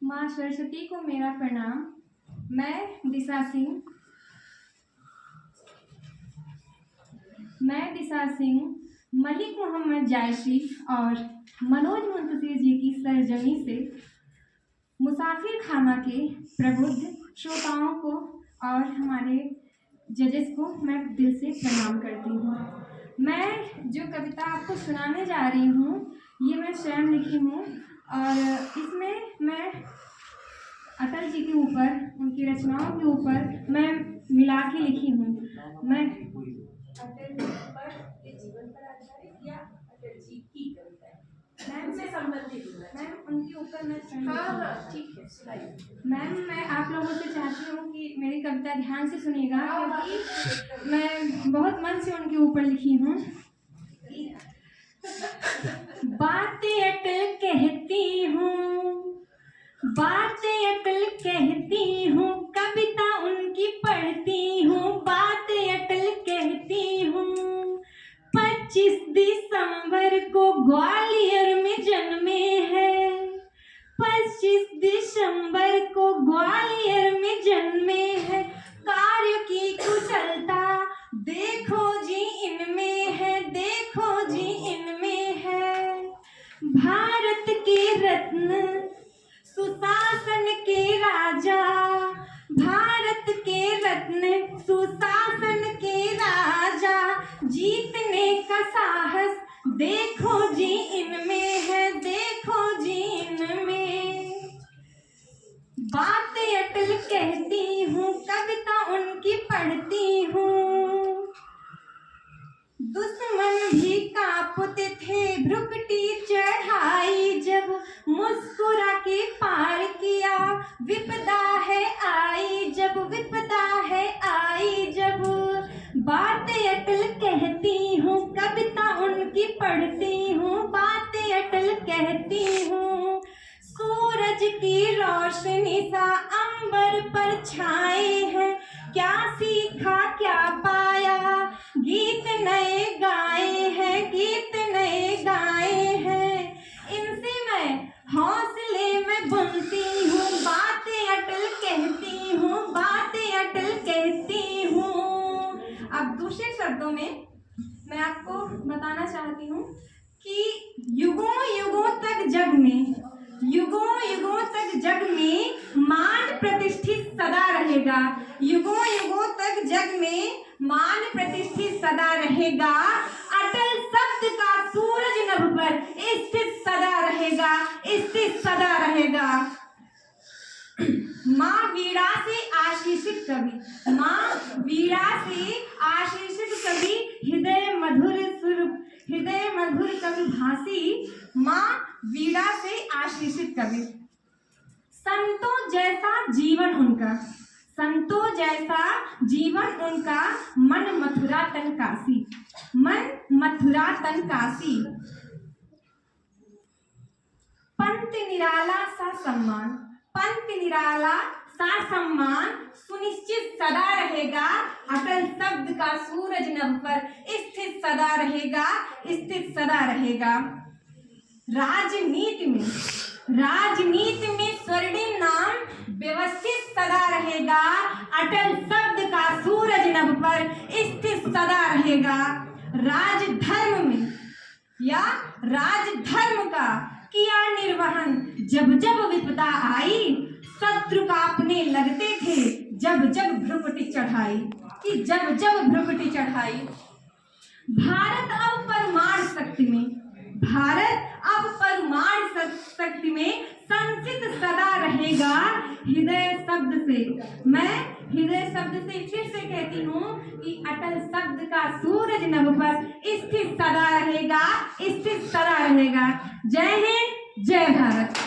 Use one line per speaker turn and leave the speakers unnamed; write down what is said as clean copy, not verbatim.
माँ सरस्वती को मेरा प्रणाम। मैं दिशा सिंह मलिक मोहम्मद जायशी और मनोज मुंतशिर जी की सरजमी से मुसाफिर खाना के प्रबुद्ध श्रोताओं को और हमारे जजेस को मैं दिल से प्रणाम करती हूँ। मैं जो कविता आपको सुनाने जा रही हूँ ये मैं स्वयं लिखी हूँ और इसमें मैं अटल जी के ऊपर, उनकी रचनाओं के ऊपर मैं मिला के लिखी हूँ। मैं अटल जी पर के जीवन पर आधारित या अटल जी की कविता है मैम से संबंधित मैम उनके ऊपर मैं ठीक है सुनाइए मैम। मैं आप लोगों से चाहती हूँ कि मेरी कविता ध्यान से सुनिएगा क्योंकि मैं बहुत मन से उनके ऊपर लिखी हूँ। बातें अटल कहती हूँ, बातें अटल कहती हूँ, कविता उनकी पढ़ती हूँ। बातें अटल कहती हूँ। 25 दिसंबर को ग्वालियर में जन्मे हैं, 25 दिसंबर को ग्वालियर में जन्मे हैं। कार्य की कुशलता देखो जी इनमें है, देखो जी इनमें है। भारत के रत्न सुशासन के राजा, भारत के रत्न सुशासन के राजा। जीतने का साहस देखो जी इनमें है, देखो जी इनमें। बातें अटल कहती हूँ, कविता उनकी पढ़ती हूँ। दुश्मन भी कांपते थे भ्रुकुटी चढ़ाई जब, मुस्कुरा के पार किया विपदा है आई जब, विपदा है आई जब। बातें अटल कहती हूँ, कविता उनकी पढ़ती हूँ। बातें अटल कहती हूँ। सूरज की रोशनी सा अंबर पर छाए हैं, क्या सीखा क्या पाया, गीत नए गाए हैं, गीत नए गाए हैं। इनसे मैं हौसले में बुनती हूँ, बातें अटल कहती हूँ, बातें अटल कहती हूँ। अब दूसरे शब्दों में मैं आपको बताना चाहती हूँ कि युगों युगों तक जग में, युगों युगों तक जग में मान प्रतिष्ठित सदा रहेगा। युगों युगों तक जग में मान प्रतिष्ठित सदा रहेगा। अटल शब्द का सूरज नभ पर स्थित सदा रहेगा, स्थित सदा रहेगा। माँ वीणा से आशीषित कवि, माँ वीणा से आशीषित कवि, हृदय मधुर सुर, हृदय मधुर कवि भासी। माँ वीणा से आशीषित कवि। संतों जैसा जीवन उनका, संतों जैसा जीवन उनका, मन मथुरा तन काशी, मन मथुरा तन काशी। पंत निराला सा सम्मान, पंत निराला सा सम्मान सुनिश्चित सदा रहेगा। अटल शब्द का सूरज नभ पर स्थित सदा रहेगा, स्थित सदा रहेगा। राजनीति में, राजनीति में स्वर्णिम नाम व्यवस्थित सदा रहेगा। अटल शब्द का सूरज नभ पर स्थित सदा रहेगा। राजधर्म में या राजधर्म का किया निर्वहन, जब जब विपदा आई शत्रु कांपने लगते थे, जब जब भ्रुकुटी चढ़ाई, कि जब जब भ्रुकुटी चढ़ाई। भारत अब परमाणु शक्ति में, भारत अब परमाणु शक्ति में संचित सदा रहेगा। हृदय शब्द से, मैं हृदय शब्द से फिर से कहती हूँ कि अटल शब्द का सूरज नभ पर स्थित सदा रहेगा, स्थित सदा रहेगा। जय हिंद, जय भारत।